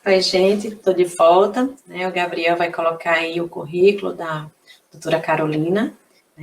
Oi, gente, estou de volta. O Gabriel vai colocar aí o currículo da doutora Carolina.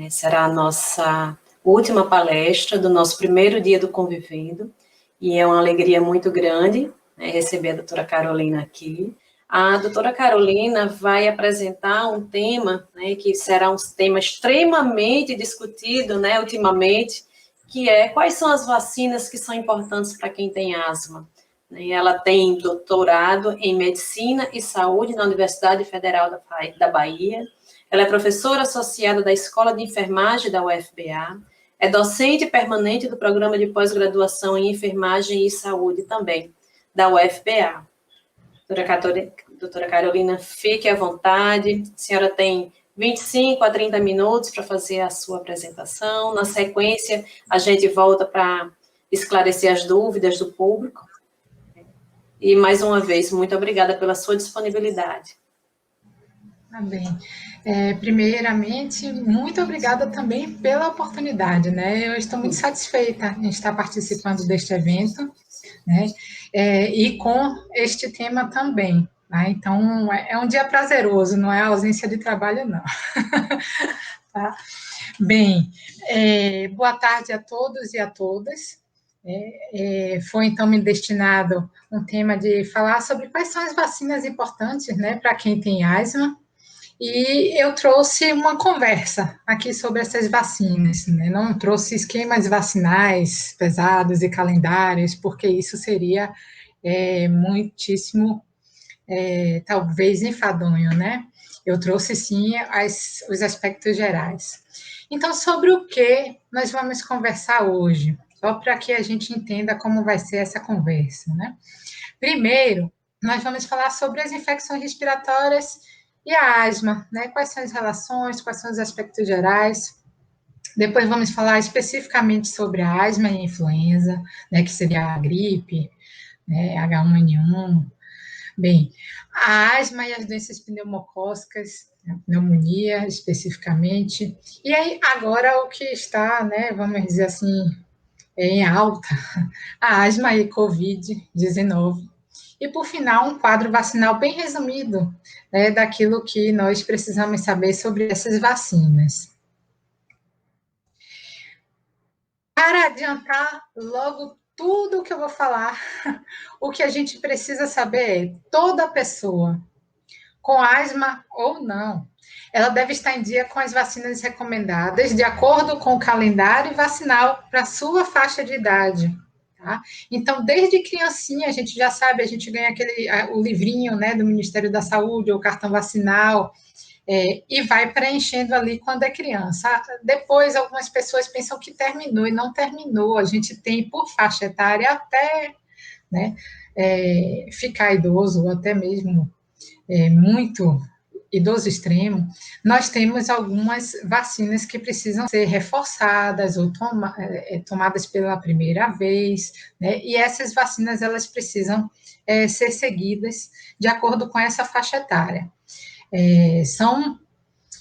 Será a nossa última palestra do nosso primeiro dia do Convivendo. E é uma alegria muito grande, receber a doutora Carolina aqui. A doutora Carolina vai apresentar um tema, que será um tema extremamente discutido, ultimamente, que é quais são as vacinas que são importantes para quem tem asma. Ela tem doutorado em Medicina e Saúde na Universidade Federal da Bahia. Ela é professora associada da Escola de Enfermagem da UFBA. É docente permanente do Programa de Pós-Graduação em Enfermagem e Saúde também, da UFBA. Doutora Carolina, fique à vontade. A senhora tem 25 a 30 minutos para fazer a sua apresentação. Na sequência, a gente volta para esclarecer as dúvidas do público. E, mais uma vez, muito obrigada pela sua disponibilidade. Tá bem. Primeiramente, muito obrigada também pela oportunidade, Eu estou muito satisfeita em estar participando deste evento, e com este tema também, Então, é um dia prazeroso, não é ausência de trabalho, não. Tá? Bem, boa tarde a todos e a todas. Foi, então, me destinado um tema de falar sobre quais são as vacinas importantes, para quem tem asma, e eu trouxe uma conversa aqui sobre essas vacinas, Não trouxe esquemas vacinais pesados e calendários, porque isso seria muitíssimo, talvez, enfadonho, Eu trouxe, sim, os aspectos gerais. Então, sobre o que nós vamos conversar hoje? Só para que a gente entenda como vai ser essa conversa, Primeiro, nós vamos falar sobre as infecções respiratórias e a asma, Quais são as relações, quais são os aspectos gerais. Depois vamos falar especificamente sobre a asma e a influenza, que seria a gripe, H1N1. Bem, a asma e as doenças pneumocócicas, pneumonia especificamente. E aí, agora o que está, vamos dizer assim, em alta, a asma e Covid-19. E, por final, um quadro vacinal bem resumido, daquilo que nós precisamos saber sobre essas vacinas. Para adiantar logo tudo o que eu vou falar, o que a gente precisa saber é toda pessoa, com asma ou não, ela deve estar em dia com as vacinas recomendadas, de acordo com o calendário vacinal para a sua faixa de idade. Tá? Então, desde criancinha, a gente já sabe, a gente ganha o livrinho do Ministério da Saúde, ou o cartão vacinal, e vai preenchendo ali quando é criança. Depois, algumas pessoas pensam que terminou, e não terminou. A gente tem, por faixa etária, até ficar idoso, ou até mesmo muito idoso extremo, nós temos algumas vacinas que precisam ser reforçadas ou tomadas pela primeira vez, e essas vacinas, elas precisam ser seguidas de acordo com essa faixa etária. São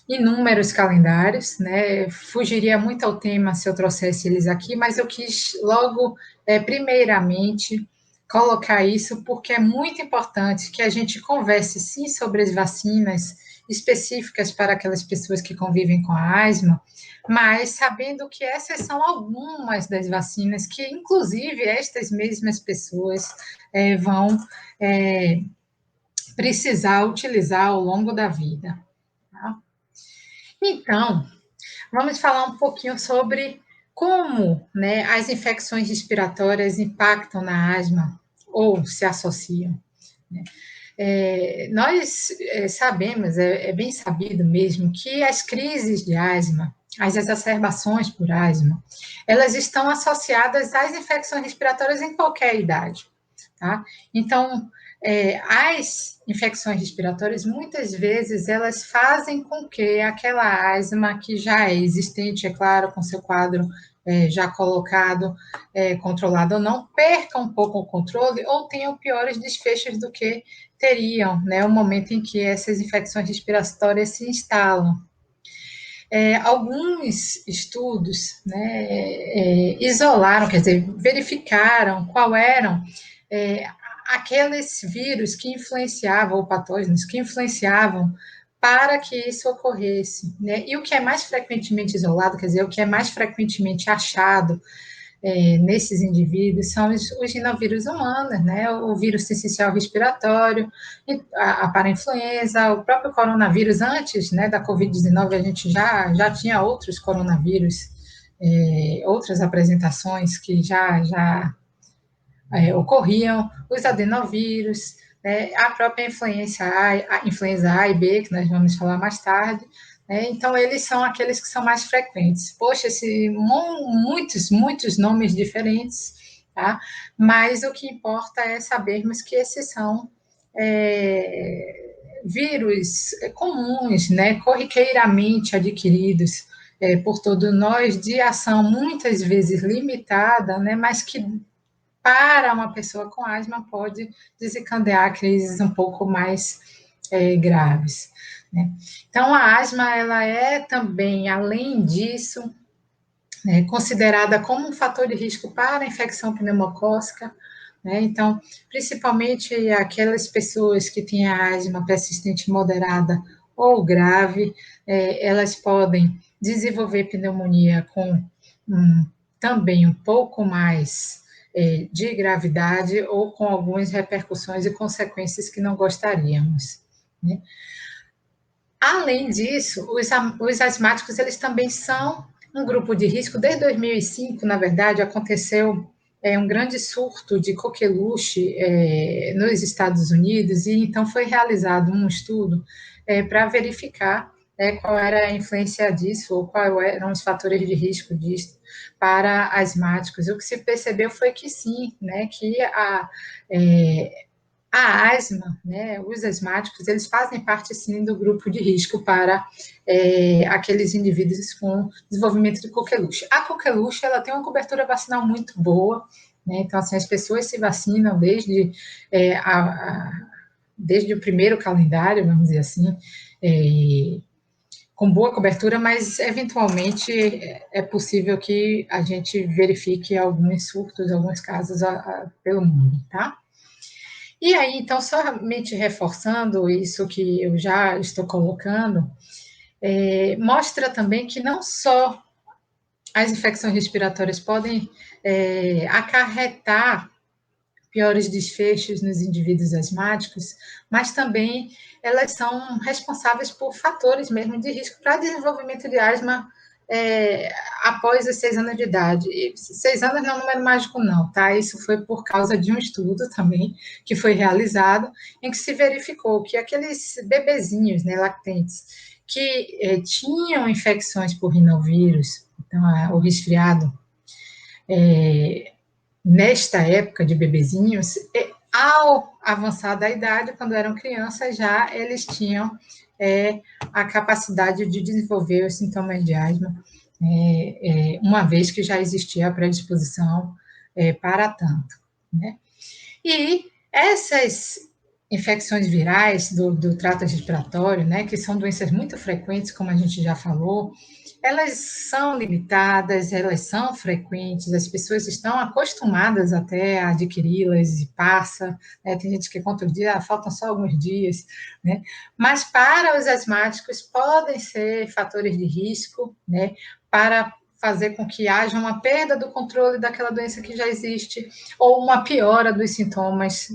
inúmeros calendários, fugiria muito ao tema se eu trouxesse eles aqui, mas eu quis logo, primeiramente, colocar isso, porque é muito importante que a gente converse, sim, sobre as vacinas específicas para aquelas pessoas que convivem com a asma, mas sabendo que essas são algumas das vacinas que, inclusive, estas mesmas pessoas vão precisar utilizar ao longo da vida. Tá? Então, vamos falar um pouquinho sobre como as infecções respiratórias impactam na asma ou se associam. Nós sabemos, é bem sabido mesmo, que as crises de asma, as exacerbações por asma, elas estão associadas às infecções respiratórias em qualquer idade. Tá? Então, as infecções respiratórias, muitas vezes, elas fazem com que aquela asma que já é existente, é claro, com seu quadro já colocado, controlado ou não, perca um pouco o controle ou tenham piores desfechos do que teriam, no momento em que essas infecções respiratórias se instalam. Alguns estudos isolaram, quer dizer, verificaram qual eram aqueles vírus que influenciavam, ou patógenos que influenciavam para que isso ocorresse, né? E o que é mais frequentemente isolado, quer dizer, o que é mais frequentemente achado nesses indivíduos são os rinovírus humanos, né? O vírus sincicial respiratório, a parainfluenza, o próprio coronavírus. Antes, né, da Covid-19, a gente já tinha outros coronavírus, outras apresentações que já ocorriam, os adenovírus, né, a própria influenza A e B, que nós vamos falar mais tarde, né, então eles são aqueles que são mais frequentes. Poxa, muitos nomes diferentes, tá? Mas o que importa é sabermos que esses são vírus comuns, né, corriqueiramente adquiridos por todos nós, de ação muitas vezes limitada, né, mas que para uma pessoa com asma pode desencadear crises um pouco mais graves, né? Então, a asma, ela é também, além disso, né, considerada como um fator de risco para a infecção pneumocócica, né? Então, principalmente aquelas pessoas que têm a asma persistente moderada ou grave, elas podem desenvolver pneumonia com também um pouco mais de gravidade ou com algumas repercussões e consequências que não gostaríamos, né? Além disso, os asmáticos, eles também são um grupo de risco. Desde 2005, na verdade, aconteceu um grande surto de coqueluche nos Estados Unidos, e então foi realizado um estudo para verificar qual era a influência disso, ou quais eram os fatores de risco disso para asmáticos. O que se percebeu foi que sim, né, que a asma, né, os asmáticos, eles fazem parte, sim, do grupo de risco para aqueles indivíduos com desenvolvimento de coqueluche. A coqueluche, ela tem uma cobertura vacinal muito boa, né, então, assim, as pessoas se vacinam desde o primeiro calendário, vamos dizer assim, com boa cobertura, mas, eventualmente, é possível que a gente verifique alguns surtos, alguns casos pelo mundo, tá? E aí, então, somente reforçando isso que eu já estou colocando, mostra também que não só as infecções respiratórias podem acarretar piores desfechos nos indivíduos asmáticos, mas também elas são responsáveis por fatores mesmo de risco para desenvolvimento de asma após os 6 anos de idade. E 6 anos não é um número mágico, não, tá? Isso foi por causa de um estudo também que foi realizado, em que se verificou que aqueles bebezinhos, né, lactentes, que tinham infecções por rinovírus, então o resfriado, nesta época de bebezinhos, ao avançar da idade, quando eram crianças, já eles tinham a capacidade de desenvolver os sintomas de asma, uma vez que já existia a predisposição para tanto, né? E essas infecções virais do trato respiratório, né, que são doenças muito frequentes, como a gente já falou, elas são limitadas, elas são frequentes, as pessoas estão acostumadas até a adquiri-las e passa, né? Tem gente que conta o dia, faltam só alguns dias, né? Mas para os asmáticos podem ser fatores de risco, né, para fazer com que haja uma perda do controle daquela doença que já existe, ou uma piora dos sintomas,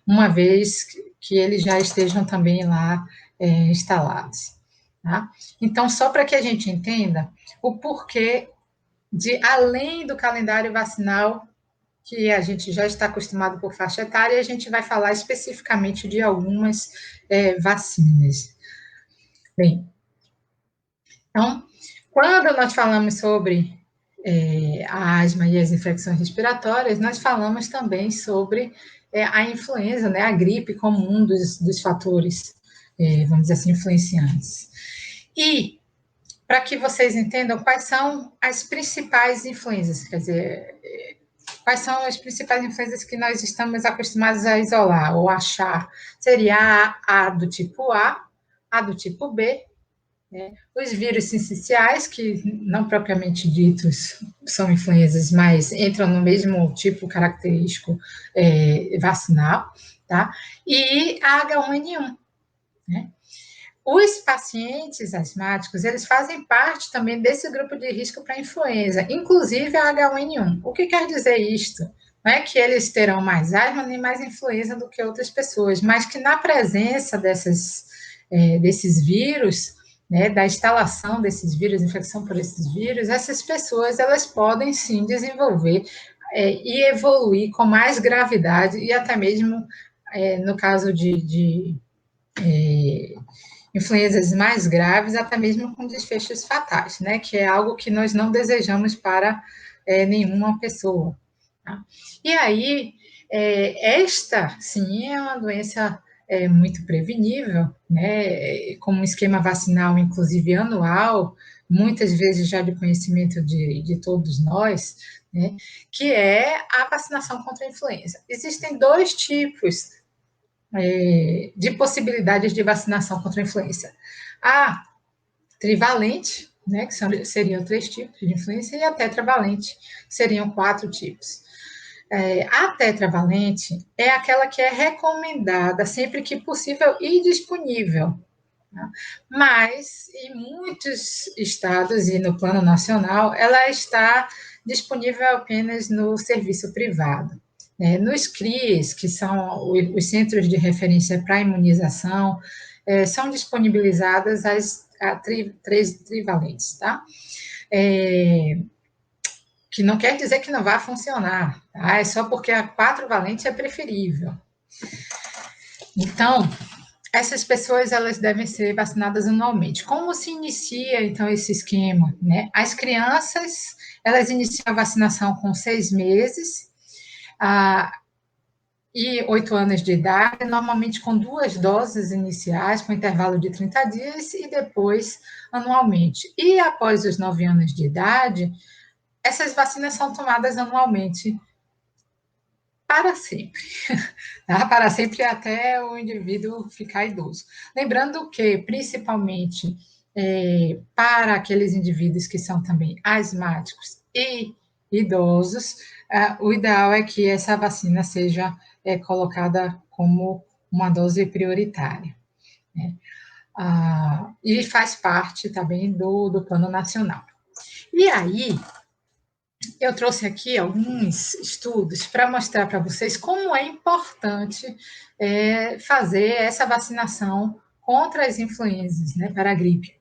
uma vez que eles já estejam também lá instalados. Tá? Então, só para que a gente entenda o porquê de, além do calendário vacinal, que a gente já está acostumado por faixa etária, a gente vai falar especificamente de algumas vacinas. Bem, então, quando nós falamos sobre a asma e as infecções respiratórias, nós falamos também sobre a influenza, né, a gripe, como um dos fatores, vamos dizer assim, influenciantes. E, para que vocês entendam quais são as principais influenzas, quer dizer, quais são as principais influenzas que nós estamos acostumados a isolar ou achar, seria a do tipo A do tipo B Os vírus sinciciais, que não propriamente ditos são influenzas, mas entram no mesmo tipo característico vacinal, tá? E a H1N1, né? Os pacientes asmáticos, eles fazem parte também desse grupo de risco para influenza, inclusive a H1N1. O que quer dizer isto? Não é que eles terão mais asma nem mais influenza do que outras pessoas, mas que na presença desses vírus, né, da instalação desses vírus, infecção por esses vírus, essas pessoas elas podem sim desenvolver e evoluir com mais gravidade e até mesmo no caso de influenzas mais graves, até mesmo com desfechos fatais, né? Que é algo que nós não desejamos para nenhuma pessoa. Tá? E aí, esta, sim, é uma doença muito prevenível, né? Com um esquema vacinal, inclusive anual, muitas vezes já de conhecimento de todos nós, né? Que é a vacinação contra a influenza. Existem dois tipos de possibilidades de vacinação contra a influenza. A trivalente, né, que seriam 3 tipos de influenza, e a tetravalente, que seriam 4 tipos. A tetravalente é aquela que é recomendada sempre que possível e disponível. Tá? Mas, em muitos estados e no plano nacional, ela está disponível apenas no serviço privado. Nos CRIs, que são os Centros de Referência para Imunização, são disponibilizadas as três trivalentes, tá? Que não quer dizer que não vai funcionar, tá? É só porque a quatrovalente é preferível. Então, essas pessoas elas devem ser vacinadas anualmente. Como se inicia então esse esquema, né? As crianças elas iniciam a vacinação com 6 meses e 8 anos de idade, normalmente com 2 doses iniciais, com intervalo de 30 dias, e depois anualmente. E após os 9 anos de idade, essas vacinas são tomadas anualmente para sempre, tá? Para sempre até o indivíduo ficar idoso. Lembrando que, principalmente, para aqueles indivíduos que são também asmáticos e idosos, o ideal é que essa vacina seja colocada como uma dose prioritária, né? E faz parte também do Plano Nacional. E aí, eu trouxe aqui alguns estudos para mostrar para vocês como é importante fazer essa vacinação contra as influenzas, né, para a gripe.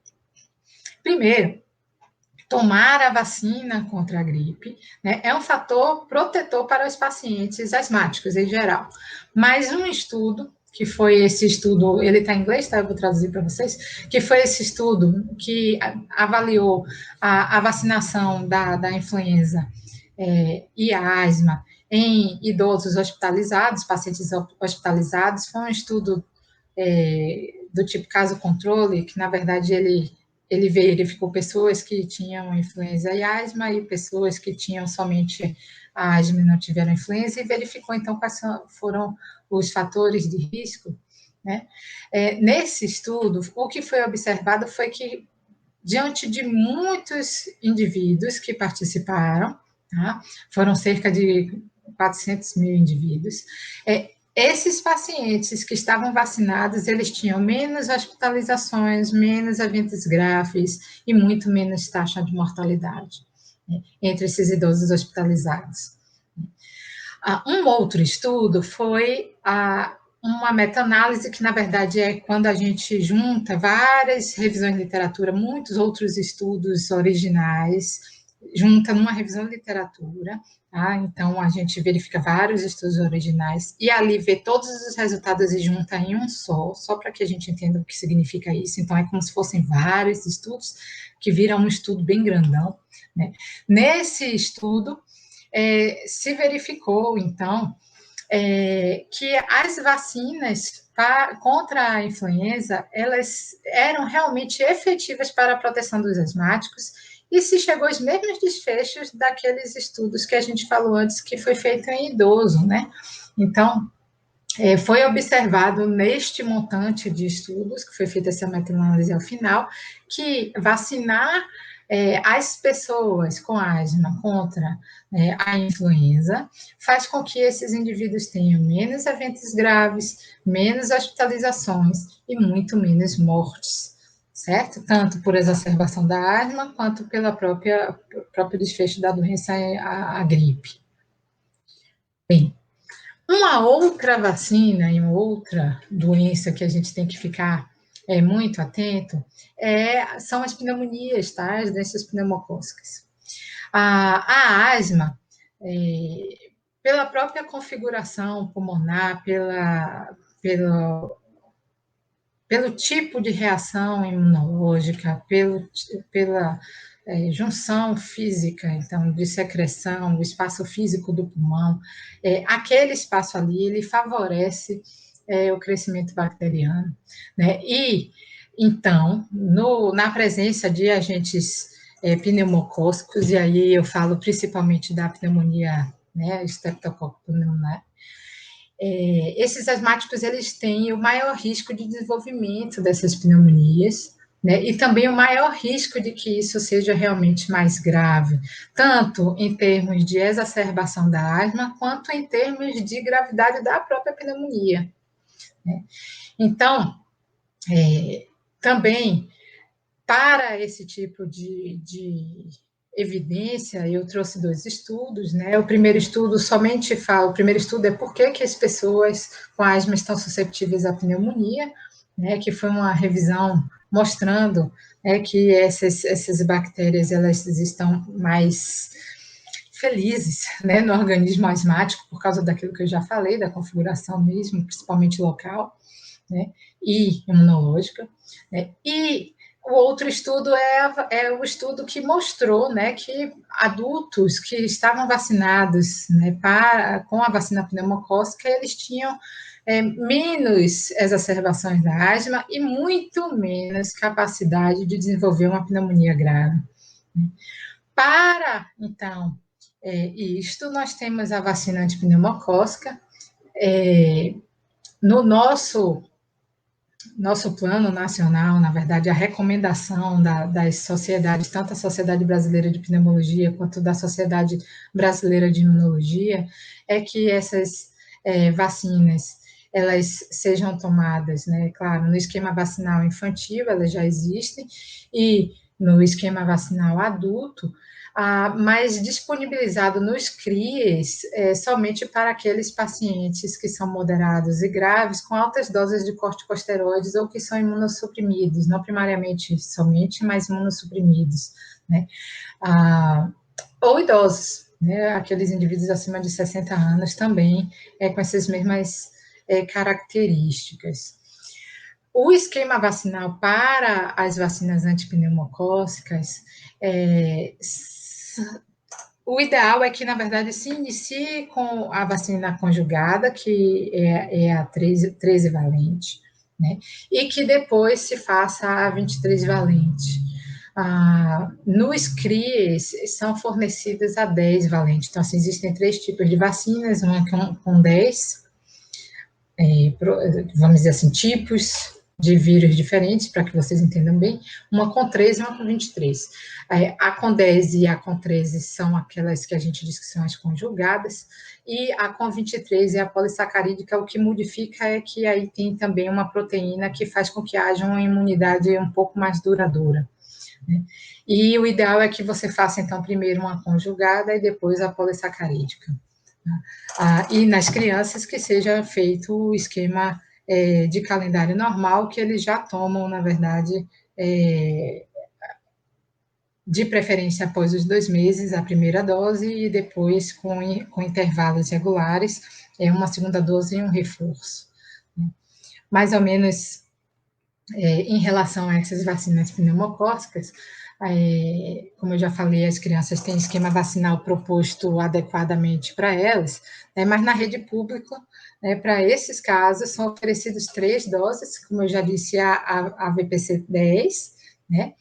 Primeiro, tomar a vacina contra a gripe, né, é um fator protetor para os pacientes asmáticos em geral. Mas um estudo, que foi esse estudo, ele está em inglês, tá? Eu vou traduzir para vocês, que foi esse estudo que avaliou a vacinação da influenza e a asma em idosos hospitalizados, pacientes hospitalizados, foi um estudo do tipo caso controle, que na verdade ele verificou pessoas que tinham influenza e asma e pessoas que tinham somente a asma e não tiveram influenza, e verificou então quais foram os fatores de risco, né? Nesse estudo, o que foi observado foi que, diante de muitos indivíduos que participaram, tá? Foram cerca de 400 mil indivíduos, esses pacientes que estavam vacinados, eles tinham menos hospitalizações, menos eventos graves e muito menos taxa de mortalidade, né, entre esses idosos hospitalizados. Um outro estudo foi uma meta-análise, que na verdade é quando a gente junta várias revisões de literatura, muitos outros estudos originais, junta numa revisão de literatura, tá? Então a gente verifica vários estudos originais e ali vê todos os resultados e junta em um só para que a gente entenda o que significa isso. Então é como se fossem vários estudos que viram um estudo bem grandão, né? Nesse estudo, se verificou, então, que as vacinas contra a influenza, elas eram realmente efetivas para a proteção dos asmáticos, e se chegou aos mesmos desfechos daqueles estudos que a gente falou antes, que foi feito em idoso, né? Então, Foi observado neste montante de estudos, que foi feita essa meta-análise ao final, que vacinar as pessoas com asma contra a influenza faz com que esses indivíduos tenham menos eventos graves, menos hospitalizações e muito menos mortes, certo? Tanto por exacerbação da asma, quanto pelo próprio desfecho da doença, a gripe. Bem, uma outra vacina e uma outra doença que a gente tem que ficar muito atento são as pneumonias, tá? As doenças pneumocócicas. A asma, pela própria configuração pulmonar, pelo tipo de reação imunológica, pela junção física, então, de secreção, o espaço físico do pulmão, aquele espaço ali, ele favorece o crescimento bacteriano, né? E, então, na presença de agentes pneumocócicos, e aí eu falo principalmente da pneumonia, né, Streptococcus pneumoniae, esses asmáticos, eles têm o maior risco de desenvolvimento dessas pneumonias, né, e também o maior risco de que isso seja realmente mais grave, tanto em termos de exacerbação da asma, quanto em termos de gravidade da própria pneumonia, né. Então, também, para esse tipo de evidência, eu trouxe 2 estudos, né? O primeiro estudo o primeiro estudo é por que as pessoas com asma estão susceptíveis à pneumonia, né? Que foi uma revisão mostrando que essas bactérias, elas estão mais felizes, né, no organismo asmático, por causa daquilo que eu já falei, da configuração mesmo, principalmente local, né, e imunológica, né, e o outro estudo o estudo que mostrou, né, que adultos que estavam vacinados, né, com a vacina pneumocócica, eles tinham menos exacerbações da asma e muito menos capacidade de desenvolver uma pneumonia grave. Para, então, isto, nós temos a vacina antipneumocócica. No nosso plano nacional, na verdade, a recomendação das sociedades, tanto a Sociedade Brasileira de Pneumologia quanto da Sociedade Brasileira de Imunologia, é que essas vacinas elas sejam tomadas, né, claro, no esquema vacinal infantil, elas já existem, e no esquema vacinal adulto, mas disponibilizado nos CRIES somente para aqueles pacientes que são moderados e graves, com altas doses de corticosteroides ou que são imunossuprimidos, não primariamente somente, mas imunossuprimidos, né? Ou idosos, né? Aqueles indivíduos acima de 60 anos também, com essas mesmas características. O esquema vacinal para as vacinas antipneumocócicas, o ideal é que, na verdade, se inicie com a vacina conjugada, que é a 13 valente, né? E que depois se faça a 23 valente. Nos CRIES são fornecidas a 10 valente. Então, assim, existem 3 tipos de vacinas, uma com 10, vamos dizer assim, tipos de vírus diferentes, para que vocês entendam bem, uma com 13 e uma com 23. A com 10 e a com 13 são aquelas que a gente diz que são as conjugadas, e a com 23 é a polissacarídica. O que modifica é que aí tem também uma proteína que faz com que haja uma imunidade um pouco mais duradoura, né? E o ideal é que você faça, então, primeiro uma conjugada e depois a polissacarídica. E nas crianças que seja feito o esquema de calendário normal, que eles já tomam, na verdade, de preferência após os 2 meses, a primeira dose, e depois com intervalos regulares, uma segunda dose e um reforço. Mais ou menos em relação a essas vacinas pneumocócicas, como eu já falei, as crianças têm esquema vacinal proposto adequadamente para elas, mas na rede pública, para esses casos, são oferecidos 3 doses, como eu já disse, a VPC 10, né,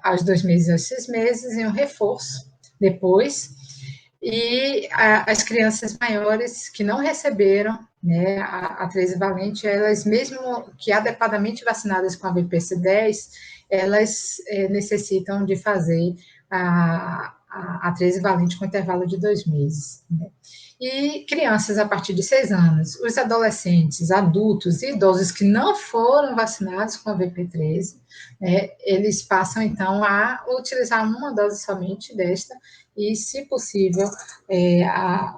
aos 2 meses e aos 6 meses, e um reforço depois. E as crianças maiores que não receberam, né, a trivalente, elas mesmo que adequadamente vacinadas com a VPC-10, elas necessitam de fazer a trivalente com intervalo de 2 meses. Né? E crianças a partir de 6 anos, os adolescentes, adultos e idosos que não foram vacinados com a VP13, né, eles passam, então, a utilizar uma dose somente desta e, se possível,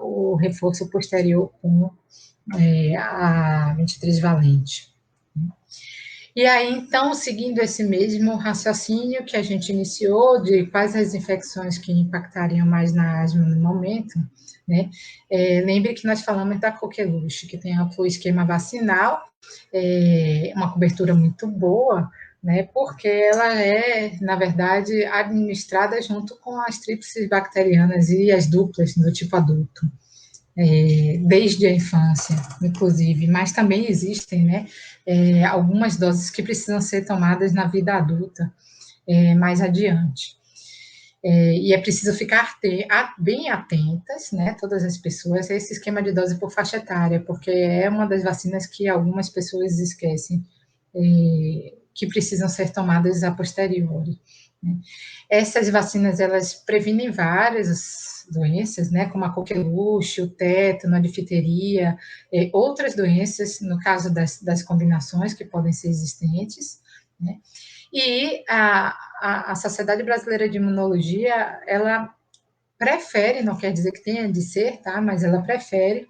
o reforço posterior com a 23 valente. E aí, então, seguindo esse mesmo raciocínio que a gente iniciou de quais as infecções que impactariam mais na asma no momento, né? Lembre que nós falamos da coqueluche, que tem o esquema vacinal, uma cobertura muito boa, né? Porque ela é, na verdade, administrada junto com as tríplices bacterianas e as duplas do tipo adulto desde a infância, inclusive, mas também existem, né, algumas doses que precisam ser tomadas na vida adulta, mais adiante. E é preciso ficar bem atentas, né, todas as pessoas, a esse esquema de dose por faixa etária, porque é uma das vacinas que algumas pessoas esquecem que precisam ser tomadas a posteriori. Né? Essas vacinas, elas previnem várias doenças, né, como a coqueluche, o tétano, a difteria, outras doenças, no caso das combinações que podem ser existentes, né? E a Sociedade Brasileira de Imunologia, ela prefere, não quer dizer que tenha de ser, tá? Mas ela prefere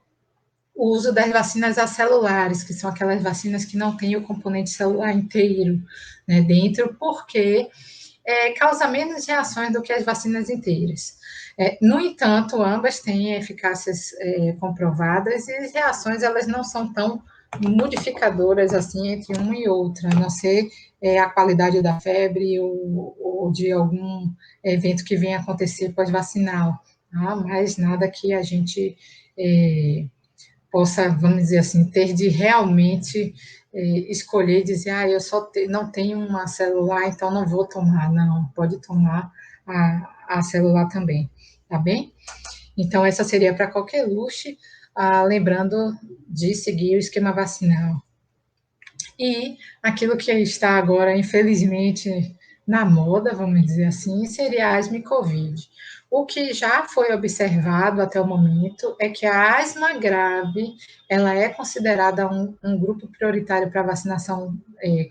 o uso das vacinas acelulares, que são aquelas vacinas que não têm o componente celular inteiro, né, dentro, porque causa menos reações do que as vacinas inteiras. No entanto, ambas têm eficácias comprovadas e as reações elas não são tão modificadoras assim entre uma e outra, a não ser a qualidade da febre ou de algum evento que venha acontecer pós-vacinal, tá? Mas nada que a gente possa, vamos dizer assim, ter de realmente escolher e dizer, eu só não tenho uma celular, então não vou tomar. Não, pode tomar a celular também, tá bem? Então, essa seria para qualquer luxo, lembrando de seguir o esquema vacinal. E aquilo que está agora, infelizmente, na moda, vamos dizer assim, seria asma e Covid. O que já foi observado até o momento é que a asma grave, ela é considerada um grupo prioritário para vacinação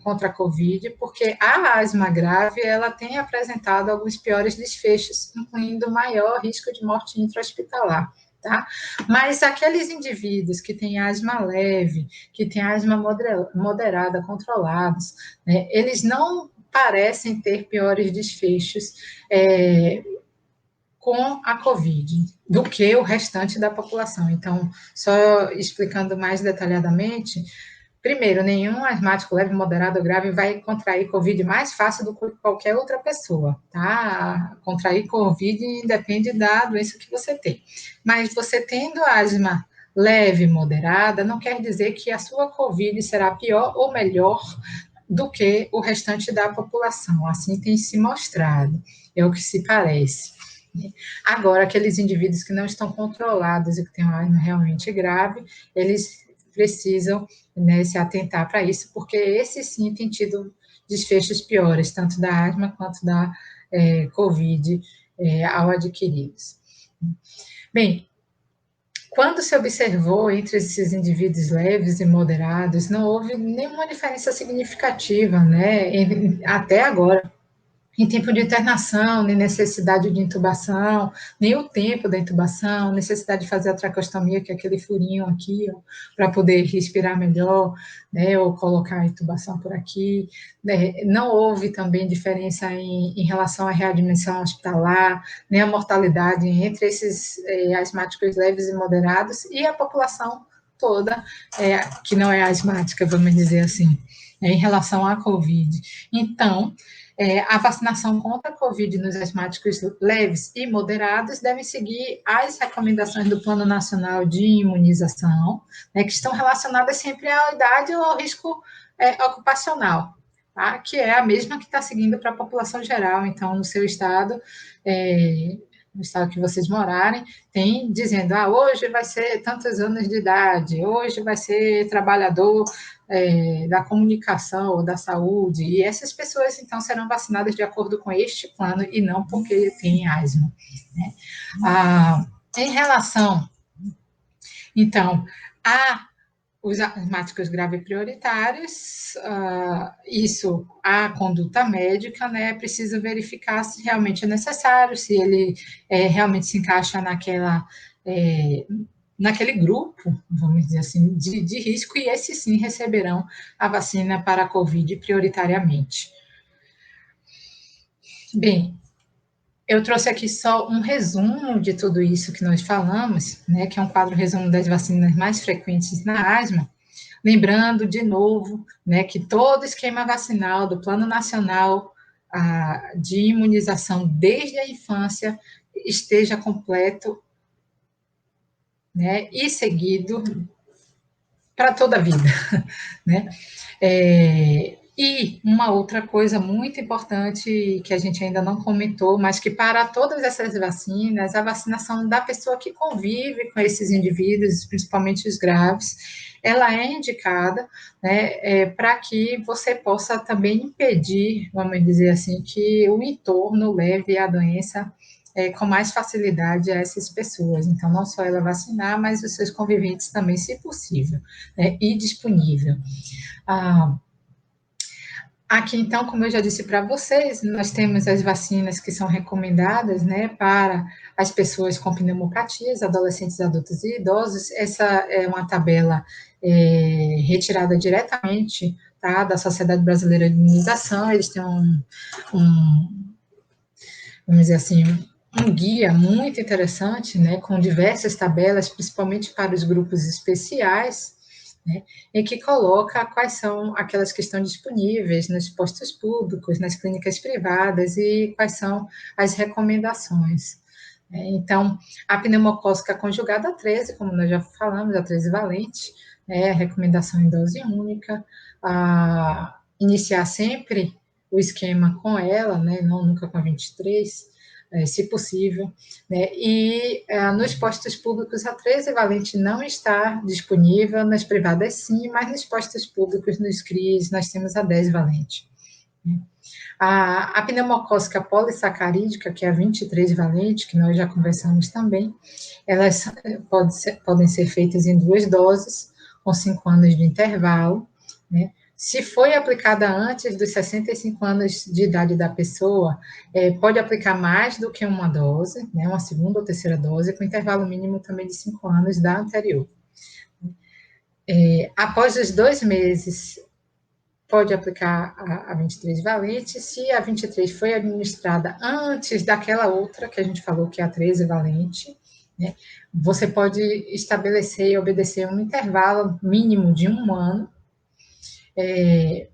contra a Covid, porque a asma grave, ela tem apresentado alguns piores desfechos, incluindo maior risco de morte intra-hospitalar. Tá? Mas aqueles indivíduos que têm asma leve, que têm asma moderada, controlados, né, eles não parecem ter piores desfechos com a Covid do que o restante da população. Então, só explicando mais detalhadamente, primeiro, nenhum asmático leve, moderado ou grave vai contrair Covid mais fácil do que qualquer outra pessoa, tá? Contrair Covid depende da doença que você tem. Mas você tendo asma leve, moderada, não quer dizer que a sua Covid será pior ou melhor do que o restante da população. Assim tem se mostrado, é o que se parece. Agora, aqueles indivíduos que não estão controlados e que têm uma asma realmente grave, eles precisam, né, se atentar para isso, porque esses sim têm tido desfechos piores, tanto da asma quanto da Covid ao adquiridos. Bem, quando se observou entre esses indivíduos leves e moderados, não houve nenhuma diferença significativa, né, até agora, em tempo de internação, nem necessidade de intubação, nem o tempo da intubação, necessidade de fazer a tracostomia, que é aquele furinho aqui, para poder respirar melhor, né, ou colocar a intubação por aqui. Né. Não houve também diferença em relação à readmissão hospitalar, nem a mortalidade entre esses asmáticos leves e moderados e a população toda, que não é asmática, vamos dizer assim, em relação à Covid. Então, a vacinação contra a Covid nos asmáticos leves e moderados deve seguir as recomendações do Plano Nacional de Imunização, né, que estão relacionadas sempre à idade ou ao risco ocupacional, tá? Que é a mesma que está seguindo para a população geral. Então, no seu estado, no estado que vocês morarem, tem dizendo, hoje vai ser tantos anos de idade, hoje vai ser trabalhador da comunicação ou da saúde, e essas pessoas, então, serão vacinadas de acordo com este plano e não porque têm asma, né? Em relação, então, a os asmáticos graves prioritários, isso, a conduta médica, né, precisa verificar se realmente é necessário, se ele realmente se encaixa naquele grupo, vamos dizer assim, de risco, e esses sim receberão a vacina para a Covid prioritariamente. Bem, eu trouxe aqui só um resumo de tudo isso que nós falamos, né, que é um quadro resumo das vacinas mais frequentes na asma. Lembrando, de novo, né, que todo esquema vacinal do Plano Nacional de Imunização desde a infância esteja completo, né, e seguido para toda a vida, né? E uma outra coisa muito importante que a gente ainda não comentou, mas que para todas essas vacinas, a vacinação da pessoa que convive com esses indivíduos, principalmente os graves, ela é indicada, né, para que você possa também impedir, vamos dizer assim, que o entorno leve a doença com mais facilidade a essas pessoas. Então, não só ela vacinar, mas os seus conviventes também, se possível, né, e disponível. Aqui, então, como eu já disse para vocês, nós temos as vacinas que são recomendadas, né, para as pessoas com pneumopatias, adolescentes, adultos e idosos. Essa é uma tabela retirada diretamente, tá, da Sociedade Brasileira de Imunização. Eles têm vamos dizer assim, um guia muito interessante, né, com diversas tabelas, principalmente para os grupos especiais, né, em que coloca quais são aquelas que estão disponíveis nos postos públicos, nas clínicas privadas e quais são as recomendações. Então, a pneumocócica conjugada a 13, como nós já falamos, a 13 valente, né, a recomendação em dose única, iniciar sempre o esquema com ela, né, não nunca com a 23, se possível, né, e nos postos públicos a 13 valente não está disponível, nas privadas sim, mas nos postos públicos, nos CRIs, nós temos a 10 valente. A pneumocócica polissacarídica, que é a 23 valente, que nós já conversamos também, elas podem ser feitas em 2 doses, com 5 anos de intervalo, né? Se foi aplicada antes dos 65 anos de idade da pessoa, pode aplicar mais do que uma dose, né, uma segunda ou terceira dose, com intervalo mínimo também de 5 anos da anterior. Após os 2 meses, pode aplicar a 23 valente, se a 23 foi administrada antes daquela outra que a gente falou, que é a 13 valente, né, você pode estabelecer e obedecer um intervalo mínimo de 1 ano,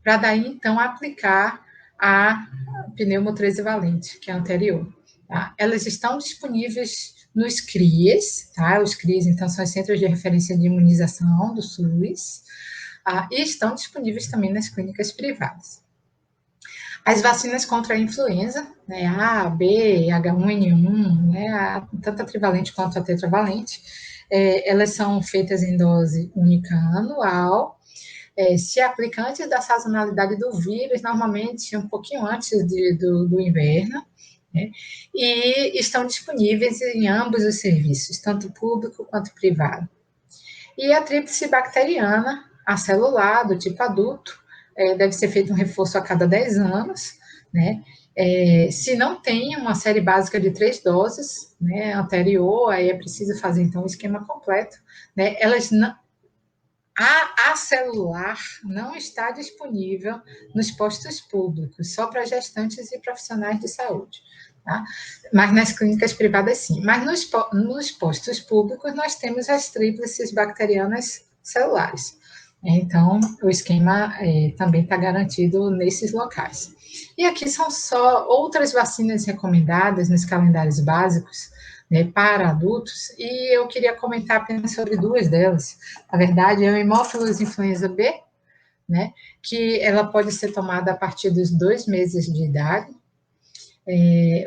para daí, então, aplicar a pneumo 13 valente, que é a anterior. Tá? Elas estão disponíveis nos CRIs, tá? Os CRIs, então, são os Centros de Referência de Imunização do SUS, e estão disponíveis também nas clínicas privadas. As vacinas contra a influenza, né, A, B, H1N1, né, tanto a trivalente quanto a tetravalente, elas são feitas em dose única anual, se aplica antes da sazonalidade do vírus, normalmente um pouquinho antes do inverno, né, e estão disponíveis em ambos os serviços, tanto público quanto privado. E a tríplice bacteriana, a celular, do tipo adulto, deve ser feito um reforço a cada 10 anos, né? Se não tem uma série básica de 3 doses, né, anterior, aí é preciso fazer, então, o esquema completo, né? A celular não está disponível nos postos públicos, só para gestantes e profissionais de saúde, tá? Mas nas clínicas privadas, sim. Mas nos postos públicos, nós temos as tríplices bacterianas celulares. Então, o esquema também está garantido nesses locais. E aqui são só outras vacinas recomendadas nos calendários básicos, né, para adultos, e eu queria comentar apenas sobre 2 delas. Na verdade, é o hemófilos influenza B, né, que ela pode ser tomada a partir dos 2 meses de idade,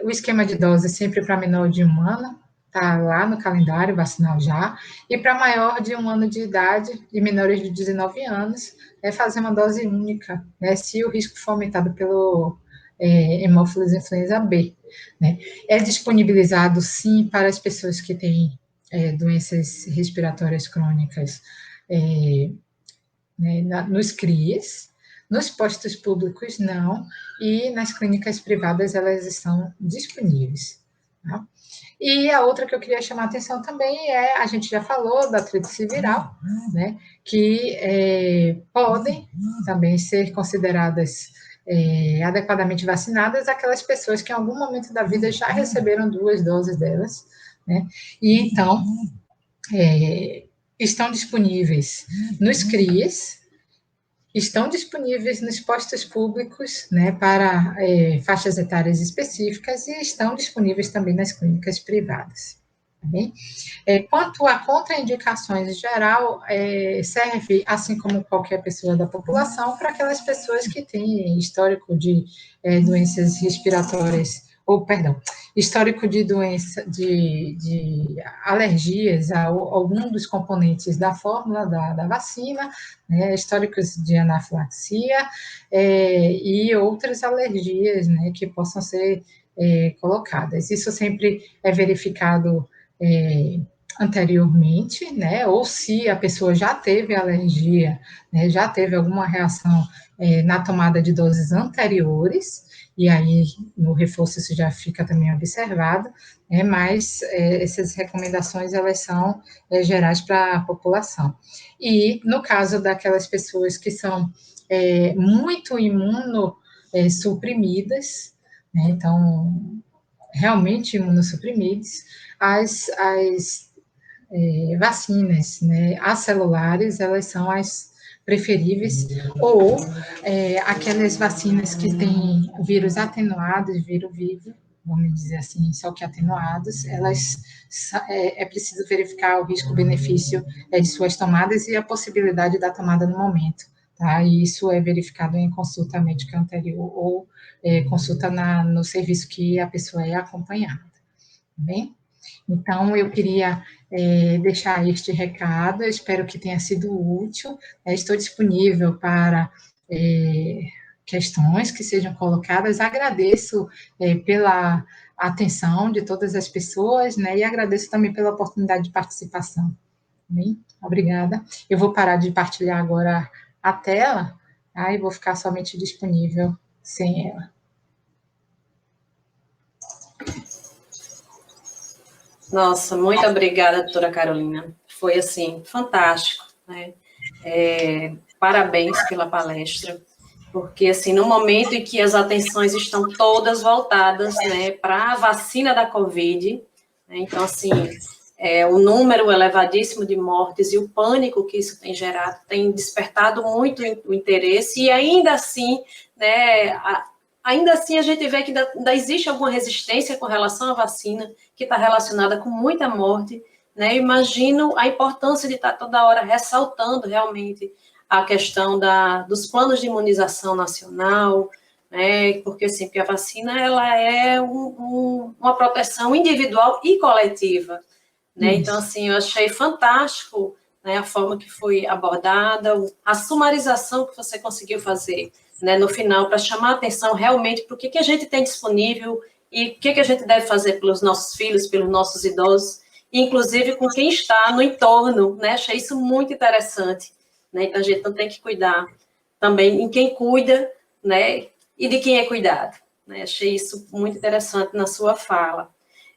O esquema de dose sempre para menor de 1 ano, está lá no calendário vacinal já, e para maior de 1 ano de idade e menores de 19 anos, é fazer uma dose única, né, se o risco for aumentado pelo hemófilos influenza B. Né. É disponibilizado, sim, para as pessoas que têm doenças respiratórias crônicas, né, nos CRIs, nos postos públicos não, e nas clínicas privadas elas estão disponíveis. Tá? E a outra que eu queria chamar a atenção também a gente já falou da tríplice viral, né, que podem também ser consideradas adequadamente vacinadas aquelas pessoas que em algum momento da vida já receberam 2 doses delas, né, e então estão disponíveis nos CRIs, estão disponíveis nos postos públicos, né, para faixas etárias específicas e estão disponíveis também nas clínicas privadas. Tá bem? Quanto a contraindicações em geral, serve, assim como qualquer pessoa da população, para aquelas pessoas que têm histórico de doenças respiratórias, ou, perdão, histórico de doença, de alergias a algum dos componentes da fórmula da vacina, né, históricos de anafilaxia e outras alergias, né, que possam ser colocadas. Isso sempre é verificado anteriormente, né, ou se a pessoa já teve alergia, né, já teve alguma reação na tomada de doses anteriores, e aí no reforço isso já fica também observado, mas essas recomendações elas são gerais para a população. E no caso daquelas pessoas que são muito imunossuprimidas, né, então realmente imunossuprimidos, as vacinas, né, as celulares, elas são as preferíveis, ou aquelas vacinas que têm vírus atenuados, vírus vivo, vamos dizer assim, só que atenuados, elas é preciso verificar o risco-benefício de suas tomadas e a possibilidade da tomada no momento, tá? E isso é verificado em consulta médica anterior ou consulta no serviço que a pessoa é acompanhada, tá bem? Então, eu queria deixar este recado, eu espero que tenha sido útil, estou disponível para questões que sejam colocadas, agradeço pela atenção de todas as pessoas, né, e agradeço também pela oportunidade de participação. Bem, obrigada. Eu vou parar de partilhar agora a tela, tá, e vou ficar somente disponível sem ela. Nossa, muito obrigada, doutora Carolina. Foi, assim, fantástico, né? Parabéns pela palestra, porque, assim, no momento em que as atenções estão todas voltadas, né, para a vacina da Covid, né, então, assim, o número elevadíssimo de mortes e o pânico que isso tem gerado tem despertado muito o interesse, e ainda assim, né, ainda assim a gente vê que ainda existe alguma resistência com relação à vacina, que está relacionada com muita morte, né? Imagino a importância de estar toda hora ressaltando realmente a questão dos planos de imunização nacional, né? Porque sempre a vacina ela é uma proteção individual e coletiva, né? Então, assim, eu achei fantástico, né, a forma que foi abordada, a sumarização que você conseguiu fazer, né, no final, para chamar a atenção realmente para o que a gente tem disponível e o que a gente deve fazer pelos nossos filhos, pelos nossos idosos, inclusive com quem está no entorno, né? Achei isso muito interessante, né? Então, a gente não tem que cuidar também em quem cuida, né, e de quem é cuidado, né? Achei isso muito interessante na sua fala.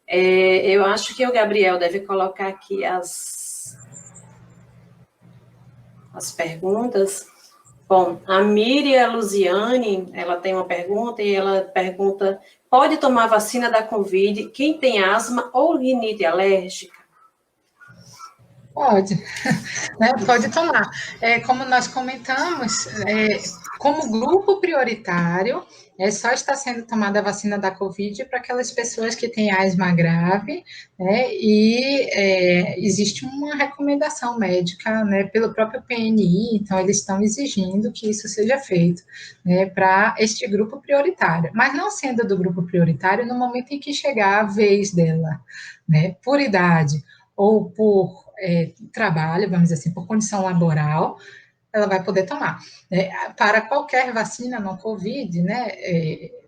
Eu acho que o Gabriel deve colocar aqui as perguntas. Bom, a Miriam Luziane, ela tem uma pergunta e ela pergunta: pode tomar vacina da Covid quem tem asma ou rinite alérgica? Pode, né? Pode tomar. Como nós comentamos, como grupo prioritário, só está sendo tomada a vacina da Covid para aquelas pessoas que têm asma grave, né, e existe uma recomendação médica, né, pelo próprio PNI, então eles estão exigindo que isso seja feito, né, para este grupo prioritário, mas não sendo do grupo prioritário no momento em que chegar a vez dela, né, por idade ou por trabalho, vamos dizer assim, por condição laboral, ela vai poder tomar. Para qualquer vacina não Covid, né,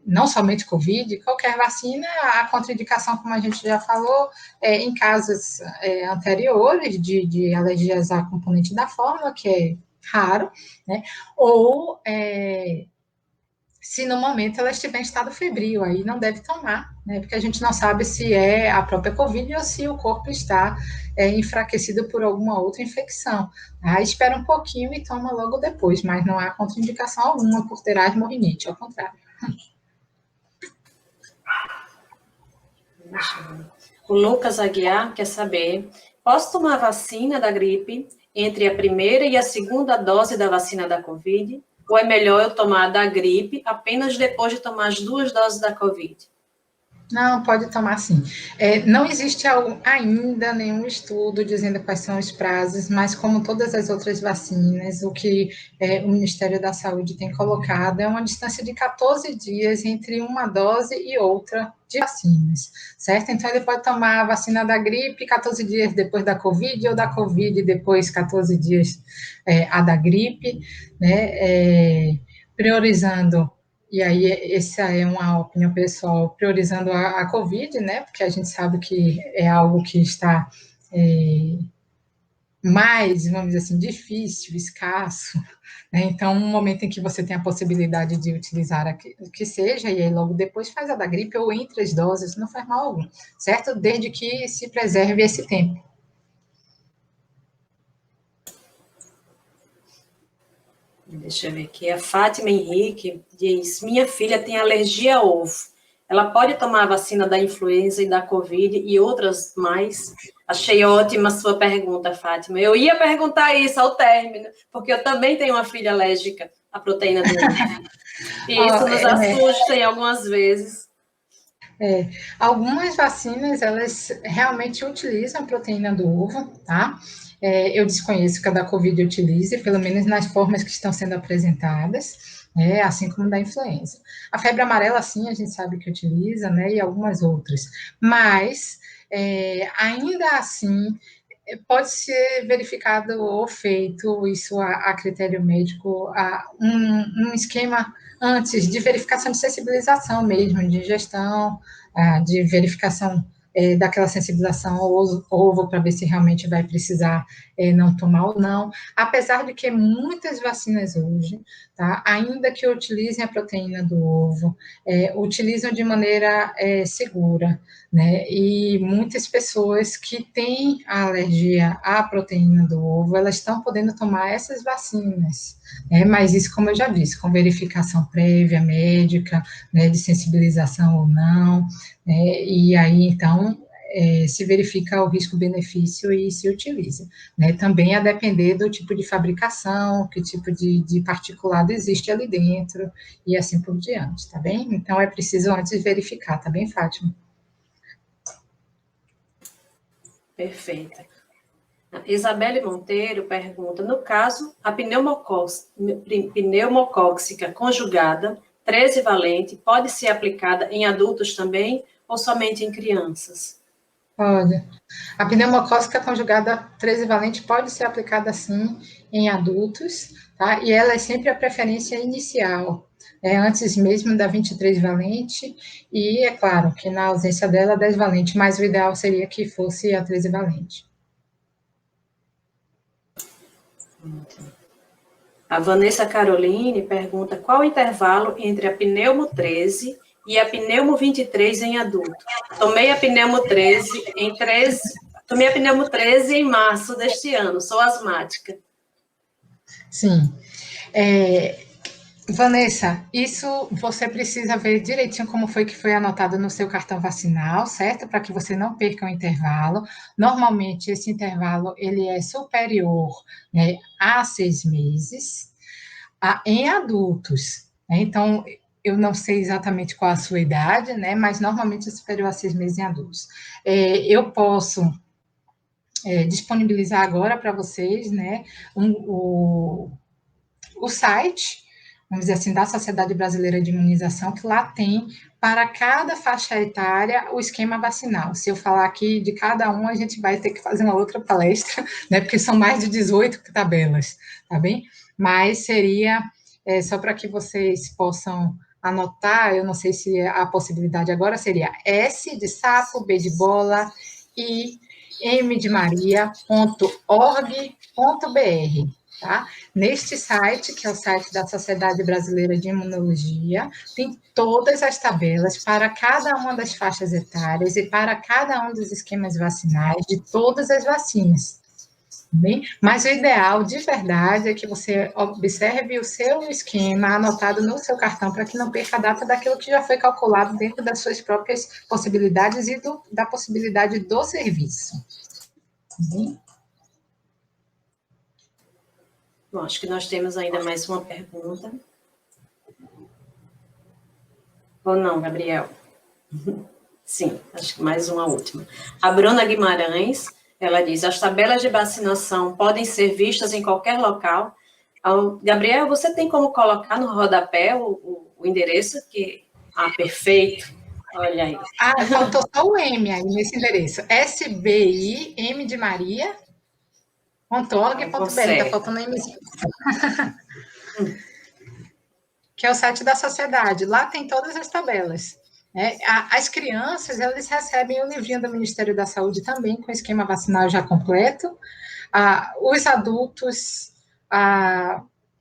não somente Covid, qualquer vacina, a contraindicação, como a gente já falou, em casos anteriores de alergias a componente da fórmula, que é raro, né, ou se no momento ela estiver em estado febril, aí não deve tomar, né? Porque a gente não sabe se é a própria Covid ou se o corpo está enfraquecido por alguma outra infecção. Aí espera um pouquinho e toma logo depois, mas não há contraindicação alguma por ter asma ou rinite, ao contrário. O Lucas Aguiar quer saber: posso tomar a vacina da gripe entre a primeira e a segunda dose da vacina da Covid? Ou é melhor eu tomar da gripe apenas depois de tomar as 2 doses da Covid? Não, pode tomar sim. Não existe ainda nenhum estudo dizendo quais são os prazos, mas como todas as outras vacinas, o que o Ministério da Saúde tem colocado é uma distância de 14 dias entre uma dose e outra de vacinas, certo? Então, ele pode tomar a vacina da gripe 14 dias depois da Covid, ou da Covid depois 14 dias a da gripe, né? Priorizando, e aí essa é uma opinião pessoal, priorizando a Covid, né? Porque a gente sabe que é algo que está mais, vamos dizer assim, difícil, escasso, né? Então, um momento em que você tem a possibilidade de utilizar o que seja, e aí logo depois faz a da gripe ou entre as doses, não faz mal algum, certo? Desde que se preserve esse tempo. Deixa eu ver aqui. A Fátima Henrique diz: minha filha tem alergia a ovo. Ela pode tomar a vacina da influenza e da Covid e outras mais? Achei ótima a sua pergunta, Fátima. Eu ia perguntar isso ao término, porque eu também tenho uma filha alérgica à proteína do ovo. E isso nos assusta em algumas vezes. Algumas vacinas, elas realmente utilizam a proteína do ovo, tá? Eu desconheço que a da Covid utilize, pelo menos nas formas que estão sendo apresentadas, assim como da influenza. A febre amarela, sim, a gente sabe que utiliza, né? E algumas outras. Mas, ainda assim, pode ser verificado ou feito isso a critério médico, um esquema antes de verificação de sensibilização mesmo, de ingestão, de verificação daquela sensibilização ao ovo para ver se realmente vai precisar não tomar ou não. Apesar de que muitas vacinas hoje, tá, ainda que utilizem a proteína do ovo, utilizam de maneira segura, né? E muitas pessoas que têm a alergia à proteína do ovo, elas estão podendo tomar essas vacinas, né? Mas isso, como eu já disse, com verificação prévia, médica, né, de sensibilização ou não, né? E aí, então, se verifica o risco-benefício e se utiliza, né? Também a depender do tipo de fabricação, que tipo de particulado existe ali dentro, e assim por diante, tá bem? Então, é preciso antes verificar, tá bem, Fátima? Perfeita. Isabelle Monteiro pergunta: no caso, a pneumocóxica conjugada 13 valente pode ser aplicada em adultos também ou somente em crianças? Pode. A pneumocócica conjugada 13 valente pode ser aplicada sim em adultos, tá? E ela é sempre a preferência inicial, antes mesmo da 23 valente, e é claro que na ausência dela, 10 valente, mas o ideal seria que fosse a 13 valente. A Vanessa Caroline pergunta: qual o intervalo entre a pneumo 13 e a pneumo 23 em adulto? Tomei a pneumo 13 em março deste ano, sou asmática. Sim. Vanessa, isso você precisa ver direitinho como foi que foi anotado no seu cartão vacinal, certo? Para que você não perca o intervalo. Normalmente, esse intervalo ele é superior, né, a 6 meses. em adultos, né? Então, eu não sei exatamente qual a sua idade, né? Mas normalmente é superior a 6 meses em adultos. Eu posso disponibilizar agora para vocês, né? O site, vamos dizer assim, da Sociedade Brasileira de Imunização, que lá tem para cada faixa etária o esquema vacinal. Se eu falar aqui de cada um, a gente vai ter que fazer uma outra palestra, né? Porque são mais de 18 tabelas, tá bem? Mas seria só para que vocês possam anotar, eu não sei se a possibilidade agora seria S de sapo, B de bola, I, M de Maria.org.br, tá? Neste site, que é o site da Sociedade Brasileira de Imunologia, tem todas as tabelas para cada uma das faixas etárias e para cada um dos esquemas vacinais de todas as vacinas. Bem, mas o ideal, de verdade, é que você observe o seu esquema anotado no seu cartão para que não perca a data daquilo que já foi calculado dentro das suas próprias possibilidades e da possibilidade do serviço. Bem? Bom, acho que nós temos ainda mais uma pergunta. Ou não, Gabriel? Sim, acho que mais uma última. A Bruna Guimarães, ela diz, as tabelas de vacinação podem ser vistas em qualquer local. Gabriel, você tem como colocar no rodapé o endereço? Perfeito. Olha aí. Faltou só o M aí nesse endereço. SBI, M de Maria, .org.br, tá faltando o Mzinho. Que é o site da sociedade. Lá tem todas as tabelas. As crianças, elas recebem o livrinho do Ministério da Saúde também, com esquema vacinal já completo. Os adultos,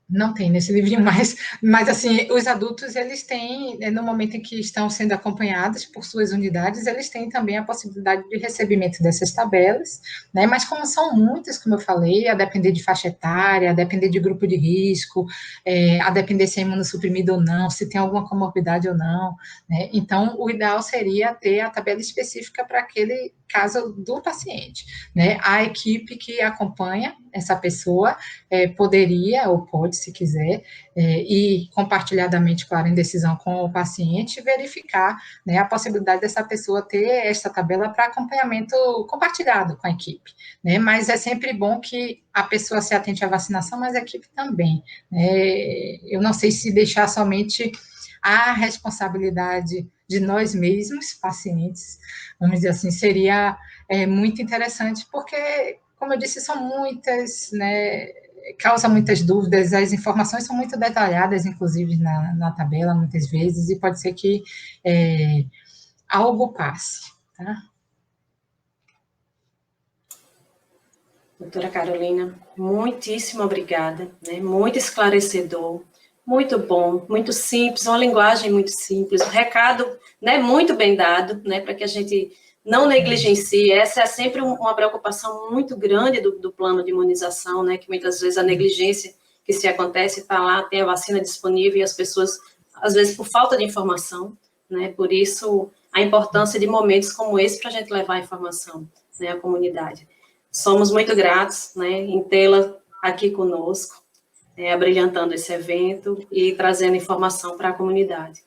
não tem nesse livrinho mais, mas assim, os adultos, eles têm, no momento em que estão sendo acompanhados por suas unidades, eles têm também a possibilidade de recebimento dessas tabelas, né? Mas como são muitas, como eu falei, a depender de faixa etária, a depender de grupo de risco, a depender se é imunossuprimido ou não, se tem alguma comorbidade ou não, né? Então, o ideal seria ter a tabela específica para aquele caso do paciente, né? A equipe que acompanha essa pessoa poderia ou pode, se quiser, ir compartilhadamente, claro, em decisão com o paciente, verificar, né, a possibilidade dessa pessoa ter essa tabela para acompanhamento compartilhado com a equipe, né? Mas é sempre bom que a pessoa se atente à vacinação, mas a equipe também, né? Eu não sei se deixar somente a responsabilidade de nós mesmos, pacientes, vamos dizer assim, seria muito interessante, porque, como eu disse, são muitas, né, causa muitas dúvidas, as informações são muito detalhadas, inclusive, na tabela, muitas vezes, e pode ser que algo passe, tá? Doutora Carolina, muitíssimo obrigada, né? Muito esclarecedor, muito bom, muito simples, uma linguagem muito simples, um recado, né, muito bem dado, né, para que a gente não negligencie. Essa é sempre uma preocupação muito grande do plano de imunização, né, que muitas vezes a negligência que se acontece, está lá, tem a vacina disponível e as pessoas, às vezes, por falta de informação, né, por isso a importância de momentos como esse para a gente levar a informação, né, à comunidade. Somos muito gratos, né, em tê-la aqui conosco, abrilhantando esse evento e trazendo informação para a comunidade.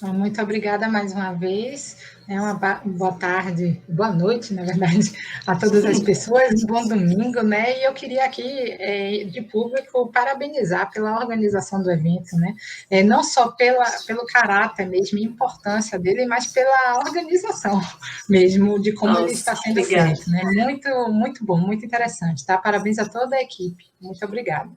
Muito obrigada mais uma vez. Uma boa tarde, boa noite, na verdade, a todas as pessoas. Um bom domingo, né? E eu queria aqui, de público, parabenizar pela organização do evento, né? Não só pelo caráter mesmo, e importância dele, mas pela organização mesmo, de como ele está sendo feito, né? Muito, muito bom, muito interessante, tá? Parabéns a toda a equipe. Muito obrigada.